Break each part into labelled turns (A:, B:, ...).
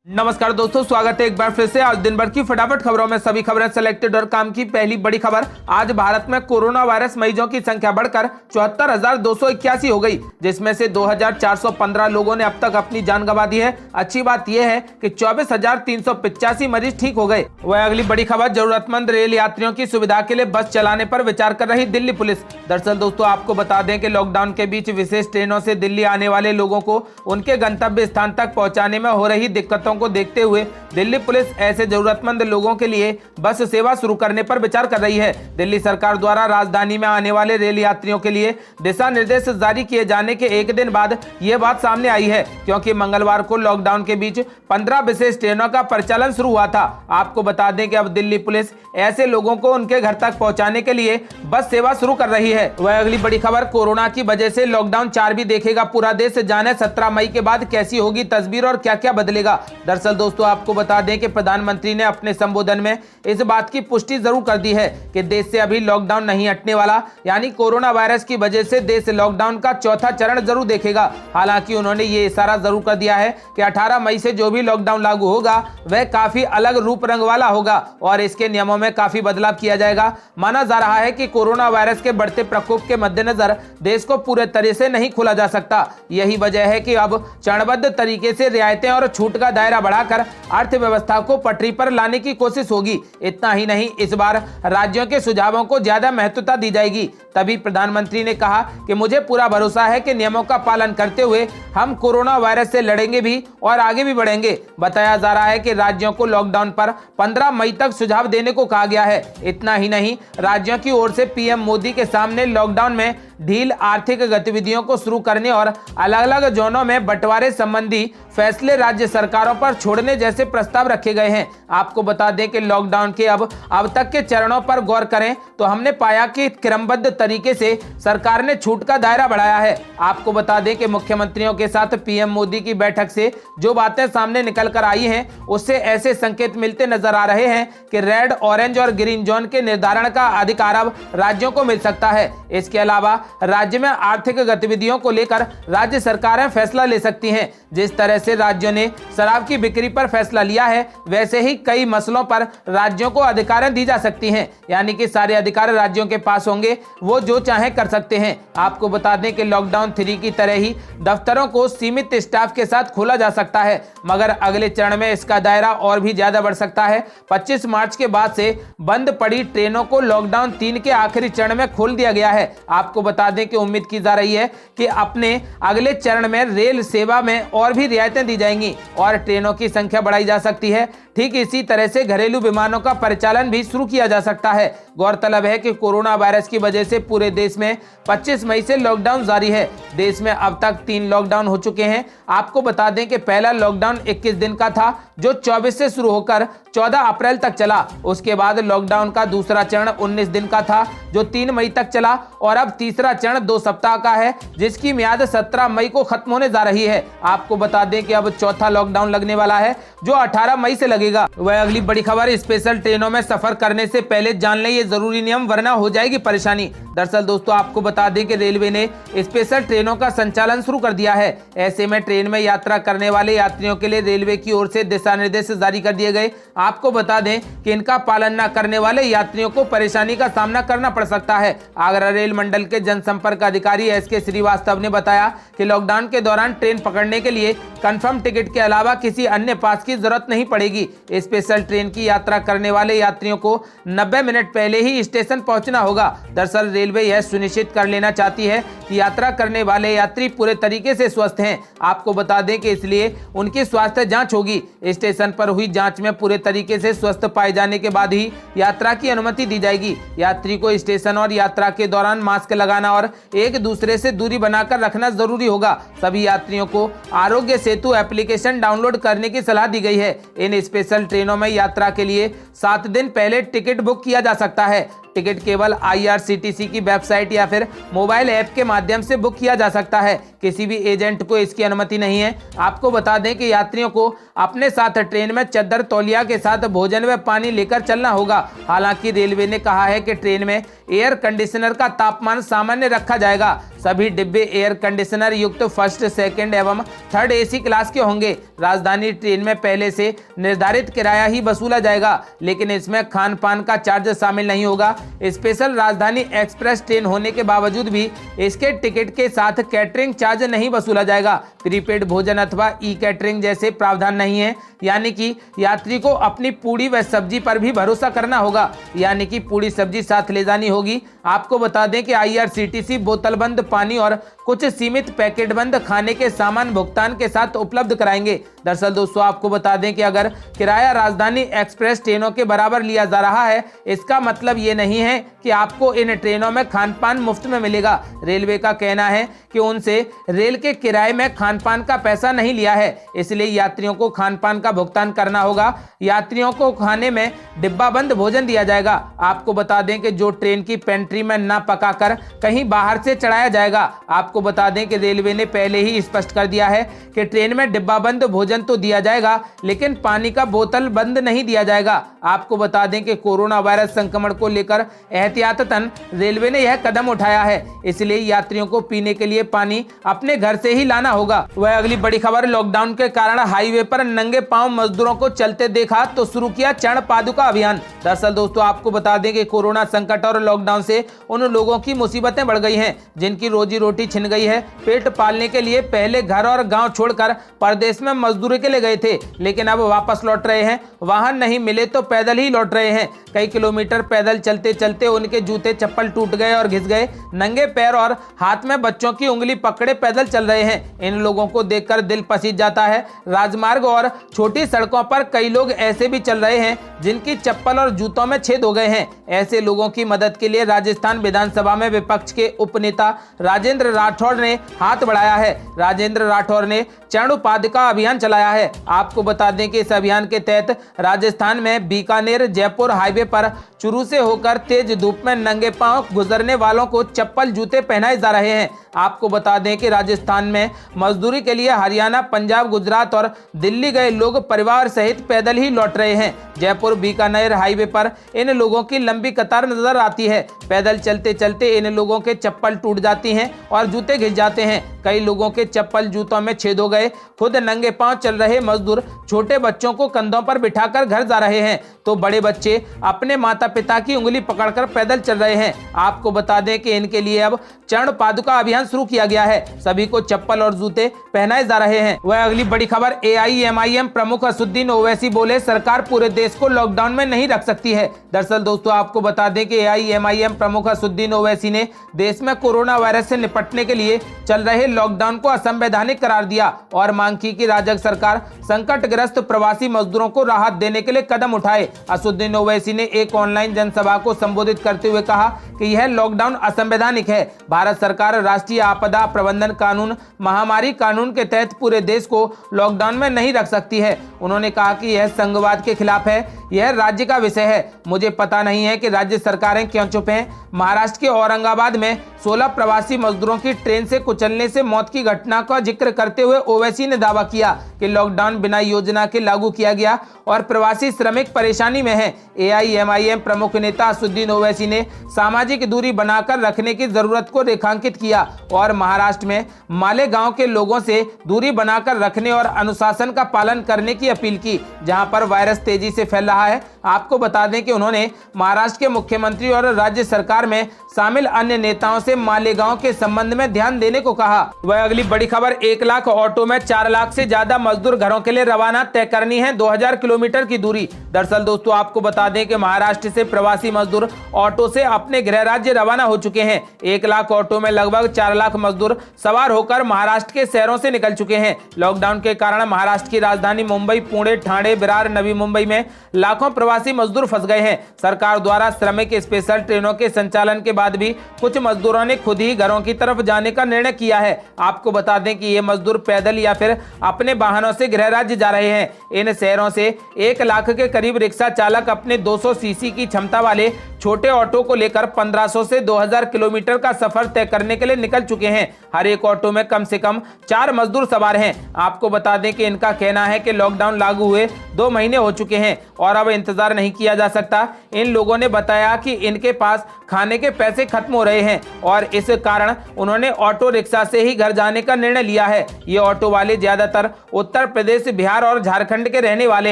A: नमस्कार दोस्तों, स्वागत है एक बार फिर से। आज दिन भर की फटाफट खबरों में सभी खबरें सेलेक्टेड और काम की पहली बड़ी खबर। आज भारत में कोरोना वायरस मरीजों की संख्या बढ़कर 74,281 हो गई, जिसमें से 2,415 लोगों ने अब तक अपनी जान गंवा दी है। अच्छी बात यह है कि 24,385 मरीज ठीक हो गए। वह अगली बड़ी खबर, जरूरतमंद रेल यात्रियों की सुविधा के लिए बस चलाने पर विचार कर रही दिल्ली पुलिस। दरअसल दोस्तों, आपको बता दें कि लॉकडाउन के बीच विशेष ट्रेनों से दिल्ली आने वाले लोगों को उनके गंतव्य स्थान तक पहुंचाने में हो रही दिक्कतों को देखते हुए दिल्ली पुलिस ऐसे जरूरतमंद लोगों के लिए बस सेवा शुरू करने पर विचार कर रही है। दिल्ली सरकार द्वारा राजधानी में आने वाले रेल यात्रियों के लिए दिशा निर्देश जारी किए जाने के एक दिन बाद यह बात सामने आई है, क्योंकि मंगलवार को लॉकडाउन के बीच 15 विशेष ट्रेनों का परिचालन शुरू हुआ था। आपको बता दें कि अब दिल्ली पुलिस ऐसे लोगों को उनके घर तक पहुंचाने के लिए बस सेवा शुरू कर रही है। वह अगली बड़ी खबर, कोरोना की वजह से लॉकडाउन 4 भी देखेगा पूरा देश। जाने 17 मई के बाद कैसी होगी तस्वीर और क्या क्या बदलेगा। दरअसल दोस्तों, आपको बता दें कि प्रधानमंत्री ने अपने संबोधन में इस बात की पुष्टि जरूर कर दी है कि देश से अभी लॉकडाउन नहीं हटने वाला, यानी कोरोना वायरस की वजह से देश लॉकडाउन का चौथा चरण जरूर देखेगा। हालांकि उन्होंने ये इशारा जरूर कर दिया है कि 18 मई से जो भी लॉकडाउन लागू होगा वह काफी अलग रूप रंग वाला होगा और इसके नियमों में काफी बदलाव किया जाएगा। माना जा रहा है कि कोरोना वायरस के बढ़ते प्रकोप के मद्देनजर देश को पूरे तरह से नहीं खोला जा सकता। यही वजह है कि अब चरणबद्ध तरीके से रियायतें और छूट का दायरा बढ़ाकर अर्थव्यवस्था को पटरी पर लाने की कोशिश होगी। इतना ही नहीं, इस बार राज्यों के सुझावों को ज्यादा महत्वता दी जाएगी। तभी प्रधानमंत्री ने कहा कि मुझे पूरा भरोसा है कि नियमों का पालन करते हुए हम कोरोना वायरस से लड़ेंगे भी और आगे भी बढ़ेंगे। बताया जा रहा है कि राज्यों को लॉकडाउन पर 15 मई तक सुझाव देने को कहा गया है। इतना ही नहीं, राज्यों की ओर से पीएम मोदी के सामने लॉकडाउन में ढील, आर्थिक गतिविधियों को शुरू करने और अलग अलग जोनों में बंटवारे संबंधी फैसले राज्य सरकारों पर छोड़ने जैसे प्रस्ताव रखे गए हैं। आपको बता दें कि लॉकडाउन के अब तक के चरणों पर गौर करें तो हमने पाया कि क्रमबद्ध तरीके से सरकार ने छूट का दायरा बढ़ाया है। आपको बता दें कि मुख्यमंत्रियों के साथ पीएम मोदी की बैठक से जो बातें सामने निकल कर आई हैं, उससे ऐसे संकेत मिलते नजर आ रहे हैं कि रेड, ऑरेंज और ग्रीन जोन के निर्धारण का अधिकार अब राज्यों को मिल सकता है। इसके अलावा राज्य में आर्थिक गतिविधियों को लेकर राज्य सरकारें फैसला ले सकती हैं। जिस तरह से राज्यों ने शराब की बिक्री पर फैसला लिया है, वैसे ही कई मसलों पर राज्यों को अधिकारें दी जा सकती हैं, यानी कि सारे अधिकार राज्यों के पास होंगे, वो जो चाहे कर सकते हैं। आपको बता दें कि लॉकडाउन 3 की तरह ही दफ्तरों को सीमित स्टाफ के साथ खोला जा सकता है, मगर अगले चरण में इसका दायरा और भी ज्यादा बढ़ सकता है। 25 मार्च के बाद से बंद पड़ी ट्रेनों को लॉकडाउन 3 के आखिरी चरण में खोल दिया गया है। आपको बता दें कि उम्मीद की जा रही है कि अपने अगले चरण में रेल सेवा में और भी रियायतें दी जाएंगी और ट्रेनों की संख्या बढ़ाई जा सकती है। ठीक इसी तरह से घरेलू विमानों का परिचालन भी शुरू किया जा सकता है। गौरतलब है कि कोरोना वायरस की वजह से पूरे देश में 25 मई से लॉकडाउन जारी है। देश में अब तक 3 लॉकडाउन हो चुके हैं। आपको बता दें कि पहला लॉकडाउन 21 दिन का था, जो 24 से शुरू होकर 14 अप्रैल तक चला। उसके बाद लॉकडाउन का दूसरा चरण 19 दिन का था, जो 3 मई तक चला, और अब तीसरा चरण 2 सप्ताह का है, जिसकी मियाद 17 मई को खत्म होने जा रही है। आपको बता दें कि अब चौथा लॉकडाउन लगने वाला है, जो 18 मई से लगेगा। वह अगली बड़ी खबर, स्पेशल ट्रेनों में सफर करने से पहले जान लें ये जरूरी नियम, वरना हो जाएगी परेशानी। दरअसल दोस्तों, आपको बता दें कि रेलवे ने स्पेशल ट्रेनों का संचालन शुरू कर दिया है। ऐसे में ट्रेन में यात्रा करने वाले यात्रियों के लिए रेलवे की ओर से दिशा निर्देश जारी कर दिए गए। आपको बता दें कि इनका पालन न करने वाले यात्रियों को परेशानी का सामना करना पड़ सकता है। आगरा रेल मंडल के जनसंपर्क अधिकारी SK श्रीवास्तव ने बताया कि लॉकडाउन के दौरान ट्रेन पकड़ने के लिए कंफर्म टिकट के अलावा किसी अन्य पास की जरूरत नहीं पड़ेगी। स्पेशल ट्रेन की यात्रा करने वाले यात्रियों को 90 मिनट पहले ही स्टेशन पहुंचना होगा। दरअसल रेलवे यह सुनिश्चित कर लेना चाहती है कि यात्रा करने वाले यात्री पूरे तरीके से स्वस्थ हैं। आपको बता दें कि इसलिए उनकी स्वास्थ्य जांच होगी। स्टेशन पर हुई जांच में पूरे तरीके से स्वस्थ पाए जाने के बाद ही यात्रा की अनुमति दी जाएगी। यात्री को स्टेशन और यात्रा के दौरान मास्क लगाना और एक दूसरे से दूरी बनाकर रखना जरूरी होगा। सभी यात्रियों को आरोग्य सेतु एप्लीकेशन डाउनलोड करने की सलाह दी गई है। इन स्पेशल ट्रेनों में यात्रा के लिए 7 दिन पहले टिकट बुक किया जा सकता है। टिकट केवल IRCTC की वेबसाइट या फिर मोबाइल ऐप के माध्यम से बुक किया जा सकता है। किसी भी एजेंट को इसकी अनुमति नहीं है। आपको बता दें कि यात्रियों को अपने साथ ट्रेन में चद्दर तौलिया के साथ भोजन व पानी लेकर चलना होगा। हालांकि रेलवे ने कहा है कि ट्रेन में एयर कंडीशनर का तापमान सामान्य रखा जाएगा। सभी डिब्बे एयर कंडीशनर युक्त फर्स्ट, सेकंड एवं थर्ड AC क्लास के होंगे। राजधानी ट्रेन में पहले से निर्धारित किराया ही वसूला जाएगा, लेकिन इसमें खान पान का चार्ज शामिल नहीं होगा। स्पेशल राजधानी एक्सप्रेस ट्रेन होने के बावजूद भी इसके टिकट के साथ कैटरिंग चार्ज नहीं वसूला जाएगा। प्रीपेड भोजन अथवा कैटरिंग जैसे प्रावधान नहीं है, यानी कि यात्री को अपनी पूड़ी व सब्जी पर भी भरोसा करना होगा, यानी कि पूड़ी सब्जी साथ ले जानी होगी। आपको बता दें कि IRCTC बोतलबंद पानी और कुछ सीमित पैकेट बंद खाने के सामान भुगतान के साथ उपलब्ध कराएंगे। दरअसल दोस्तों, आपको बता दें कि अगर किराया राजधानी एक्सप्रेस ट्रेनों के बराबर लिया जा रहा है, इसका मतलब ये नहीं है कि आपको इन ट्रेनों में खान पान मुफ्त में मिलेगा। रेलवे का कहना है कि उनसे रेल के किराए में खान पान का पैसा नहीं लिया है, इसलिए यात्रियों को खान पान का भुगतान करना होगा। यात्रियों को खाने में डिब्बा बंद भोजन दिया जाएगा। आपको बता दें कि जो ट्रेन की पेंट्री में न पकाकर कहीं बाहर से चढ़ाया जाएगा। आपको बता दें कि रेलवे ने पहले ही स्पष्ट कर दिया है कि ट्रेन में डिब्बा बंद भोजन तो दिया जाएगा, लेकिन पानी का बोतल बंद नहीं दिया जाएगा। आपको बता दें कि कोरोना वायरस संक्रमण को लेकर एहतियातन रेलवे ने यह कदम उठाया है, इसलिए यात्रियों को पीने के लिए पानी अपने घर से ही लाना होगा। वह अगली बड़ी खबर, लॉकडाउन के कारण हाईवे पर नंगे पांव मजदूरों को चलते देखा तो शुरू किया चरण पादुका अभियान। दरअसल दोस्तों, आपको बता दें कि कोरोना संकट और लॉकडाउन से उन लोगों की मुसीबतें बढ़ गई हैं जिनकी रोजी रोटी छिन गई है। पेट पालने के लिए पहले घर और गांव छोड़कर परदेश में मजदूरी के लिए गए थे, लेकिन अब वापस लौट रहे हैं। वाहन नहीं मिले तो पैदल ही लौट रहे हैं। कई किलोमीटर पैदल चलते चलते उनके जूते चप्पल टूट गए और घिस गए। नंगे पैर और हाथ में बच्चों की उंगली पकड़े पैदल चल रहे हैं। इन लोगों को देखकर दिल पसीज जाता है। राजमार्ग और छोटी सड़कों पर कई लोग ऐसे भी चल रहे हैं जिनकी चप्पल और जूतों में छेद हो गए हैं। ऐसे लोगों की मदद के लिए राजस्थान विधानसभा में विपक्ष के उपनेता राजेंद्र राठौड़ ने हाथ बढ़ाया है। राजेंद्र राठौड़ ने चरण पादुका अभियान चलाया है। आपको बता दें कि इस अभियान के तहत राजस्थान में बीकानेर जयपुर हाईवे पर चुरू से होकर तेज धूप में नंगे पांव गुजरने वालों को चप्पल जूते पहनाए जा रहे हैं। आपको बता दें कि राजस्थान में मजदूरी के लिए हरियाणा, पंजाब, गुजरात और दिल्ली गए लोग परिवार सहित पैदल ही लौट रहे हैं। जयपुर बीकानेर हाईवे पर इन लोगों की लंबी कतार नजर आती है। पैदल चलते चलते इन लोगों के चप्पल टूट जाती हैं और जूते घिस जाते हैं। कई लोगों के चप्पल जूतों में छेद हो गए। खुद नंगे पांव चल रहे मजदूर छोटे बच्चों को कंधों पर बिठाकर घर जा रहे हैं, तो बड़े बच्चे अपने माता पिता की उंगली पकड़कर पैदल चल रहे हैं। आपको बता दें कि इनके लिए अब चरण पादुका अभियान शुरू किया गया है। सभी को चप्पल और जूते पहनाए जा रहे हैं। वह अगली बड़ी खबर, AIMIM प्रमुख असुद्दीन ओवैसी बोले सरकार पूरे देश को लॉकडाउन में नहीं रख सकती है। दरअसल दोस्तों, आपको बता दें कि AIMIM प्रमुख असुद्दीन ओवैसी ने देश में कोरोना वायरस से निपटने के लिए चल रहे लॉकडाउन को असंवैधानिक करार दिया और मांग की कि राज्य सरकार संकटग्रस्त प्रवासी मजदूरों को राहत देने के लिए कदम उठाए। असुद्दीन ओवैसी ने एक ऑनलाइन जनसभा को संबोधित करते हुए कहा कि यह लॉकडाउन असंवैधानिक है। भारत सरकार राष्ट्रीय आपदा प्रबंधन कानून, महामारी कानून के तहत पूरे देश को लॉकडाउन में नहीं रख सकती है। उन्होंने कहा कि यह संघवाद के खिलाफ है, यह राज्य का विषय है। मुझे पता नहीं है कि राज्य सरकारें क्यों चुप हैं। महाराष्ट्र के औरंगाबाद में 16 प्रवासी मजदूरों की ट्रेन से कुचलने से मौत की घटना का जिक्र करते हुए ओवैसी ने दावा किया कि लॉकडाउन बिना योजना के लागू किया गया और प्रवासी श्रमिक परेशानी में हैं। AIMIM प्रमुख नेता असुद्दीन ओवैसी ने सामाजिक दूरी बनाकर रखने की जरूरत को रेखांकित किया और महाराष्ट्र में मालेगांव के लोगों से दूरी बनाकर रखने और अनुशासन का पालन करने की अपील की, जहां पर वायरस तेजी से फैल रहा है। आपको बता दें कि उन्होंने महाराष्ट्र के मुख्यमंत्री और राज्य सरकार में शामिल अन्य नेताओं से मालेगांव के संबंध में ध्यान देने को कहा। वह अगली बड़ी खबर, 1 लाख ऑटो में 4 लाख से ज्यादा मजदूर घरों के लिए रवाना, तय करनी है 2000 किलोमीटर की दूरी। दरअसल दोस्तों, आपको बता दें कि महाराष्ट्र से प्रवासी मजदूर ऑटो से अपने गृह राज्य रवाना हो चुके हैं। 1 लाख ऑटो में लगभग 4 लाख मजदूर सवार होकर महाराष्ट्र के शहरों से निकल चुके हैं। लॉकडाउन के कारण महाराष्ट्र की राजधानी मुंबई, पुणे, ठाणे, विरार, नवी मुंबई में लाखों प्रवासी मजदूर फंस गए हैं। सरकार द्वारा श्रमिक स्पेशल ट्रेनों के संचालन के बाद भी कुछ मजदूरों ने खुद ही घरों की तरफ जाने का निर्णय किया है। आपको बता दें कि ये मजदूर पैदल या फिर अपने वाहनों से गृह राज्य जा रहे हैं। इन शहरों से 1 लाख के करीब रिक्शा चालक अपने 200 सीसी की क्षमता वाले छोटे ऑटो को लेकर 1500 से 2000 किलोमीटर का सफर तय करने के लिए निकल चुके हैं। हर एक ऑटो में कम से कम 4 मजदूर सवार हैं। आपको बता दें कि इनका कहना है कि लॉकडाउन लागू हुए 2 महीने हो चुके हैं और अब इंतजार नहीं किया जा सकता। इन लोगों ने बताया कि इनके पास खाने के पैसे खत्म हो रहे हैं और इस कारण उन्होंने ऑटो रिक्शा से ही घर जाने का निर्णय लिया है। ये ऑटो वाले ज्यादातर उत्तर प्रदेश, बिहार और झारखंड के रहने वाले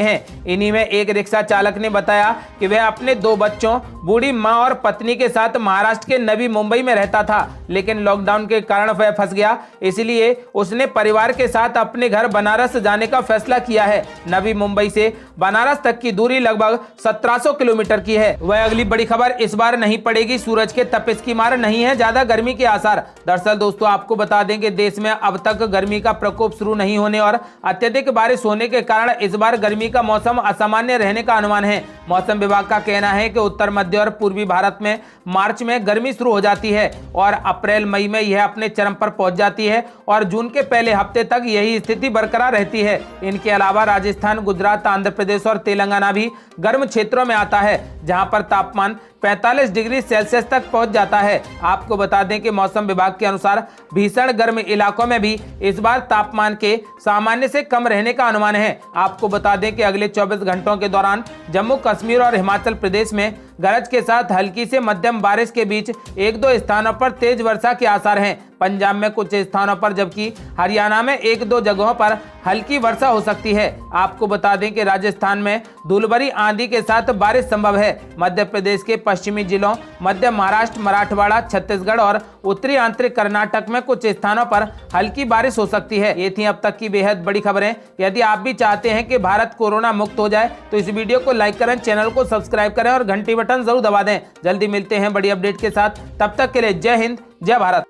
A: हैं। इन्हीं में एक रिक्शा चालक ने बताया कि वह अपने 2 बच्चों, बूढ़ी मां और पत्नी के साथ महाराष्ट्र के नवी मुंबई में रहता था, लेकिन लॉकडाउन के कारण वह फंस गया। इसलिए उसने परिवार के साथ अपने घर बनारस जाने का फैसला किया है। नवी मुंबई से बनारस तक की दूरी लगभग 1700 किलोमीटर की है। वह अगली बड़ी खबर, इस बार नहीं पड़ेगी सूरज के तपिश की मार, नहीं है ज्यादा गर्मी के आसार। दरअसल दोस्तों आपको बता दें कि देश में अब तक गर्मी का प्रकोप शुरू नहीं होने और अत्यधिक बारिश होने के कारण इस बार गर्मी का मौसम असामान्य रहने का अनुमान है। मौसम विभाग का कहना है कि उत्तर, मध्य और पूर्वी भारत में मार्च में गर्मी शुरू हो जाती है और अप्रैल मई में यह अपने चरम पर पहुंच जाती है और जून के पहले हफ्ते तक यही स्थिति बरकरार रहती है। इनके अलावा राजस्थान, गुजरात, आंध्र प्रदेश और तेलंगाना भी गर्म क्षेत्रों में आता है, जहां पर तापमान 45 डिग्री सेल्सियस तक पहुंच जाता है। आपको बता दें कि मौसम विभाग के अनुसार भीषण गर्म इलाकों में भी इस बार तापमान के सामान्य से कम रहने का अनुमान है। आपको बता दें कि अगले 24 घंटों के दौरान जम्मू कश्मीर और हिमाचल प्रदेश में गरज के साथ हल्की से मध्यम बारिश के बीच 1-2 स्थानों पर तेज वर्षा के आसार हैं। पंजाब में कुछ स्थानों पर जबकि हरियाणा में 1-2 जगहों पर हल्की वर्षा हो सकती है। आपको बता दें कि राजस्थान में धूलभरी आंधी के साथ बारिश संभव है। मध्य प्रदेश के पश्चिमी जिलों, मध्य महाराष्ट्र, मराठवाड़ा, छत्तीसगढ़ और उत्तरी आंतरिक कर्नाटक में कुछ स्थानों पर हल्की बारिश हो सकती है। ये थी अब तक की बेहद बड़ी खबरें। यदि आप भी चाहते हैं कि भारत कोरोना मुक्त हो जाए तो इस वीडियो को लाइक करें, चैनल को सब्सक्राइब करें और घंटी बटन जरूर दबा दें। जल्दी मिलते हैं बड़ी अपडेट के साथ, तब तक के लिए जय हिंद, जय भारत।